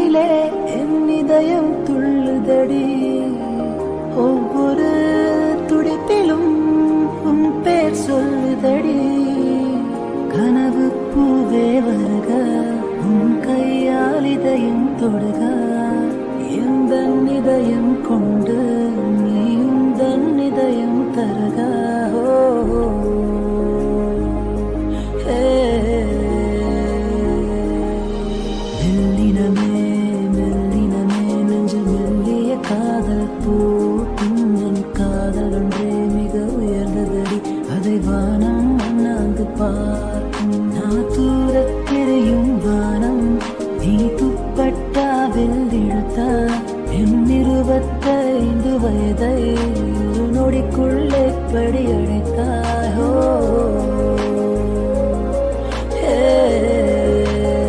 உன்னிலே என் இதயம் துள்ளுதடி. ஒவ்வொரு துடிப்பிலும் உன் பேர் சொல்லுதடி. கனவு பூவே வருக, உன் கையால் இதயம் தொடுக. எந்த இதயம் கொண்டு நீ உந்தன் இதயம் தர